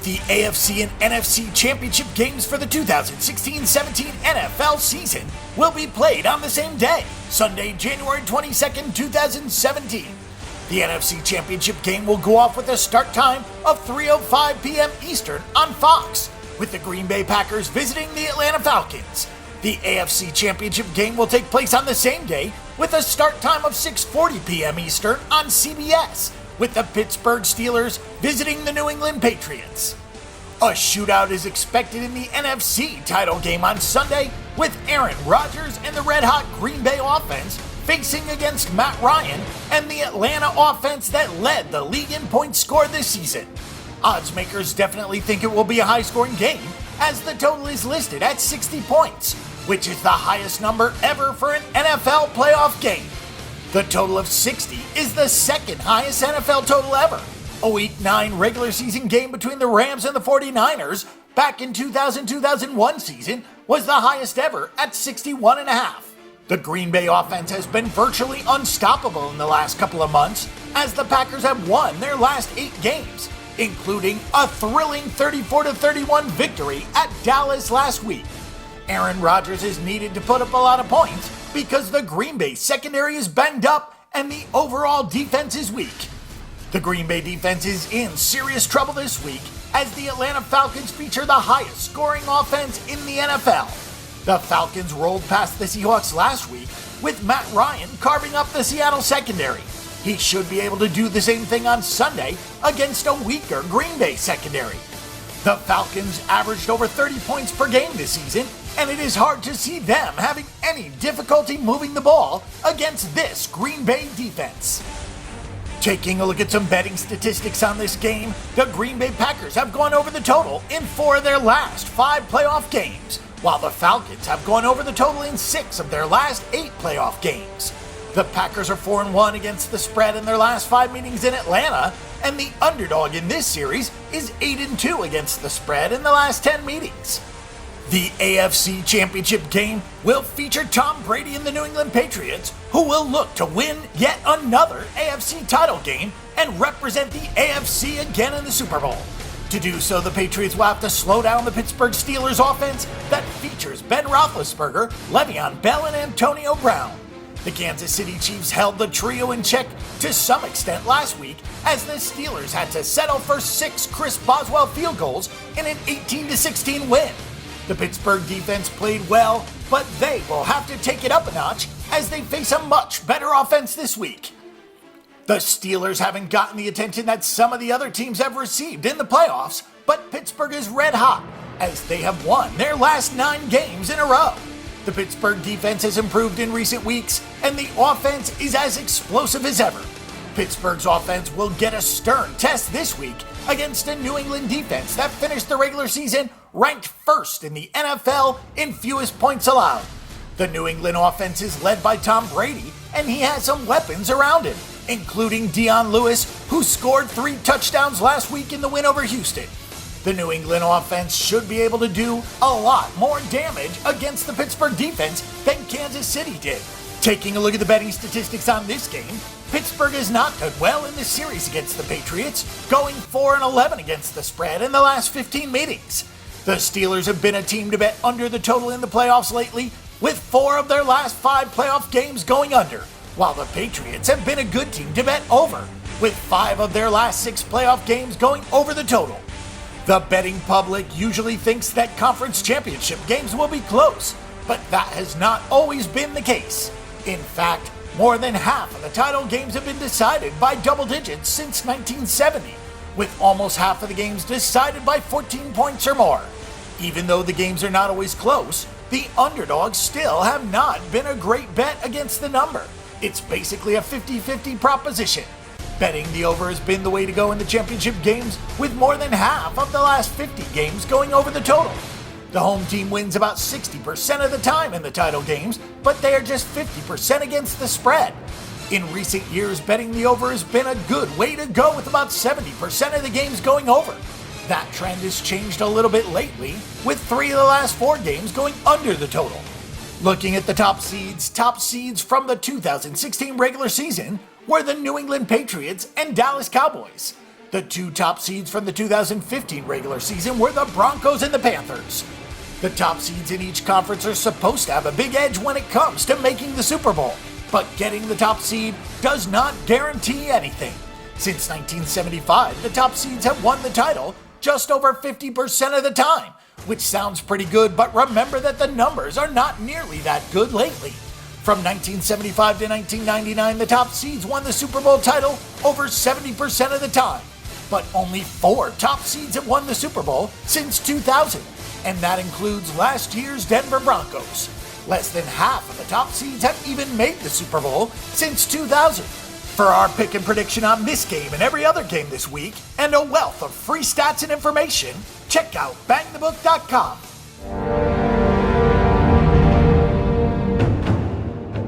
Both the AFC and NFC Championship games for the 2016-17 NFL season will be played on the same day, Sunday, January 22nd, 2017. The NFC Championship game will go off with a start time of 3:05 p.m. Eastern on Fox, with the Green Bay Packers visiting the Atlanta Falcons. The AFC Championship game will take place on the same day with a start time of 6:40 p.m. Eastern on CBS, with the Pittsburgh Steelers visiting the New England Patriots. A shootout is expected in the NFC title game on Sunday, with Aaron Rodgers and the red-hot Green Bay offense facing against Matt Ryan and the Atlanta offense that led the league in points scored this season. Odds makers definitely think it will be a high-scoring game, as the total is listed at 60 points, which is the highest number ever for an NFL playoff game. The total of 60 is the second highest NFL total ever. A Week 9 regular season game between the Rams and the 49ers back in 2000-2001 season was the highest ever at 61.5. The Green Bay offense has been virtually unstoppable in the last couple of months, as the Packers have won their last 8 games, including a thrilling 34-31 victory at Dallas last week. Aaron Rodgers is needed to put up a lot of points because the Green Bay secondary is banged up and the overall defense is weak. The Green Bay defense is in serious trouble this week, as the Atlanta Falcons feature the highest scoring offense in the NFL. The Falcons rolled past the Seahawks last week, with Matt Ryan carving up the Seattle secondary. He should be able to do the same thing on Sunday against a weaker Green Bay secondary. The Falcons averaged over 30 points per game this season, and it is hard to see them having any difficulty moving the ball against this Green Bay defense. Taking a look at some betting statistics on this game, the Green Bay Packers have gone over the total in 4 of their last 5 playoff games, while the Falcons have gone over the total in 6 of their last 8 playoff games. The Packers are 4-1 against the spread in their last 5 meetings in Atlanta, and the underdog in this series is 8-2 against the spread in the last 10 meetings. The AFC Championship game will feature Tom Brady and the New England Patriots, who will look to win yet another AFC title game and represent the AFC again in the Super Bowl. To do so, the Patriots will have to slow down the Pittsburgh Steelers offense that features Ben Roethlisberger, Le'Veon Bell, and Antonio Brown. The Kansas City Chiefs held the trio in check to some extent last week, as the Steelers had to settle for 6 Chris Boswell field goals in an 18-16 win. The Pittsburgh defense played well, but they will have to take it up a notch as they face a much better offense this week. The Steelers haven't gotten the attention that some of the other teams have received in the playoffs, but Pittsburgh is red hot, as they have won their last 9 games in a row. The Pittsburgh defense has improved in recent weeks, and the offense is as explosive as ever. Pittsburgh's offense will get a stern test this week against a New England defense that finished the regular season ranked first in the NFL in fewest points allowed. The New England offense is led by Tom Brady, and he has some weapons around him, including Dion Lewis, who scored 3 touchdowns last week in the win over Houston. The New England offense should be able to do a lot more damage against the Pittsburgh defense than Kansas City did. Taking a look at the betting statistics on this game, Pittsburgh has not done well in this series against the Patriots, going 4-11 against the spread in the last 15 meetings. The Steelers have been a team to bet under the total in the playoffs lately, with 4 of their last 5 playoff games going under, while the Patriots have been a good team to bet over, with 5 of their last 6 playoff games going over the total. The betting public usually thinks that conference championship games will be close, but that has not always been the case. In fact, more than half of the title games have been decided by double digits since 1970, with almost half of the games decided by 14 points or more. Even though the games are not always close, the underdogs still have not been a great bet against the number. It's basically a 50-50 proposition. Betting the over has been the way to go in the championship games, with more than half of the last 50 games going over the total. The home team wins about 60% of the time in the title games, but they are just 50% against the spread. In recent years, betting the over has been a good way to go, with about 70% of the games going over. That trend has changed a little bit lately, with 3 of the last 4 games going under the total. Looking at the top seeds from the 2016 regular season were the New England Patriots and Dallas Cowboys. The two top seeds from the 2015 regular season were the Broncos and the Panthers. The top seeds in each conference are supposed to have a big edge when it comes to making the Super Bowl, but getting the top seed does not guarantee anything. Since 1975, the top seeds have won the title just over 50% of the time, which sounds pretty good, but remember that the numbers are not nearly that good lately. From 1975 to 1999, the top seeds won the Super Bowl title over 70% of the time, but only 4 top seeds have won the Super Bowl since 2000, and that includes last year's Denver Broncos. Less than half of the top seeds have even made the Super Bowl since 2000. For our pick and prediction on this game and every other game this week, and a wealth of free stats and information, check out bangthebook.com.